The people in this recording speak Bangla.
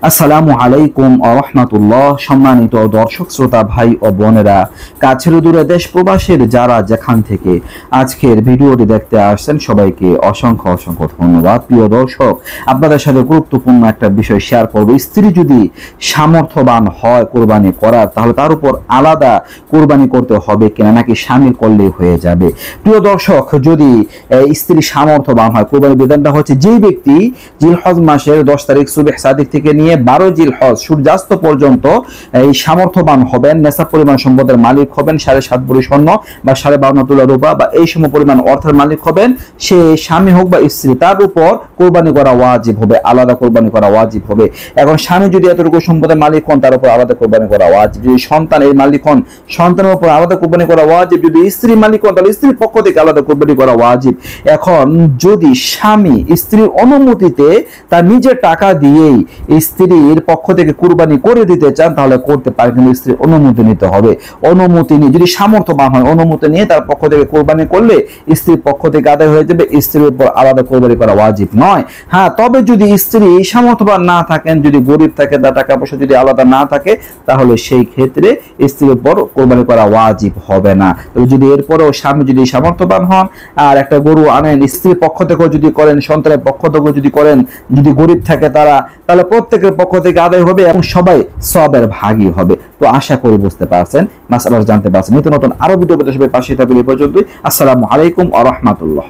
আসসালামু আলাইকুম ওয়া রাহমাতুল্লাহ। সম্মানিত দর্শক শ্রোতা ভাই ও বোনেরা, কাছের দূরে দেশ প্রবাসের যারা যেখান থেকে আজকের ভিডিওটি দেখতে আসছেন সবাইকে অসংখ্য অসংখ্য ধন্যবাদ। প্রিয় দর্শক, আপনাদের সাথে গুরুত্বপূর্ণ একটা বিষয় শেয়ার করব। স্ত্রী যদি সামর্থ্যবান হয় কোরবানি করার, তাহলে তার উপর আলাদা কোরবানি করতে হবে কিনা, নাকি স্বামীর করলেই হয়ে যাবে? প্রিয় দর্শক, যদি স্ত্রী সামর্থ্যবান হয়, কোরবানির বিধানটা হচ্ছে যেই ব্যক্তি জিলহজ মাসের 10 তারিখ সুবহ সাদিক থেকে নিয়ে 12 জিলহজ সূর্যাস্ত পর্যন্ত এই সামর্থ্যবান হবেন, নেশাব পরিমাণ সম্পদের মালিক হবেন, 7.5 ভরি স্বর্ণ বা 52 তোলা রূপা বা এই সম পরিমাণ অর্থের মালিক হবেন, সে স্বামী হোক বা স্ত্রী, তার উপর কোরবানি করা ওয়াজিব হবে, আলাদা কোরবানি করা ওয়াজিব হবে। এখন স্বামী যদি এতটুকু সম্পদের মালিক হন, তার উপর আলাদা কোরবানি করা ওয়াজিব। যদি সন্তান এর মালিক হন, সন্তানের উপর আলাদা কোরবানি করা ওয়াজিব। যদি স্ত্রী মালিক হন, তাহলে স্ত্রীর পক্ষ থেকে আলাদা কোরবানি করা ওয়াজিব। এখন যদি স্বামী স্ত্রীর অনুমতিতে তার নিজের টাকা দিয়েই স্ত্রীর পক্ষ থেকে কুরবানি করে দিতে চান, তাহলে করতে পারে, কিন্তু স্ত্রীর অনুমতি নিতে হবে। অনুমতি নিয়ে, যদি সামর্থ্যবান হয়, অনুমতি নিয়ে তার পক্ষ থেকে কোরবানি করলে স্ত্রীর পক্ষ থেকে আদায় হয়ে যাবে, স্ত্রীর উপর আলাদা কোরবানি করা ওয়াজিব নয়। হ্যাঁ, তবে যদি স্ত্রী সামর্থ্যবান না থাকেন, যদি গরিব থাকে, তার টাকা পয়সা যদি আলাদা না থাকে, তাহলে সেই ক্ষেত্রে স্ত্রীর উপর কোরবানি করা ওয়াজিব হবে না। তবে যদি এরপরেও স্বামী যদি সামর্থ্যবান হন আর একটা গরু আনেন, স্ত্রীর পক্ষ থেকেও যদি করেন, সন্তানের পক্ষ থেকেও যদি করেন, যদি গরিব থাকে তারা, তাহলে প্রত্যেকের পক্ষ থেকে আদায় হবে এবং সবাই সবের ভাগী হবে। তো আশা করি বুঝতে পারছেন, মাসালা জানতে পারছেন। নিত্য নতুন আরো ভিডিও পেতে সবাই পাশে থাকবেন। এই পর্যন্তই। আসসালামু আলাইকুম ওয়া রাহমাতুল্লাহ।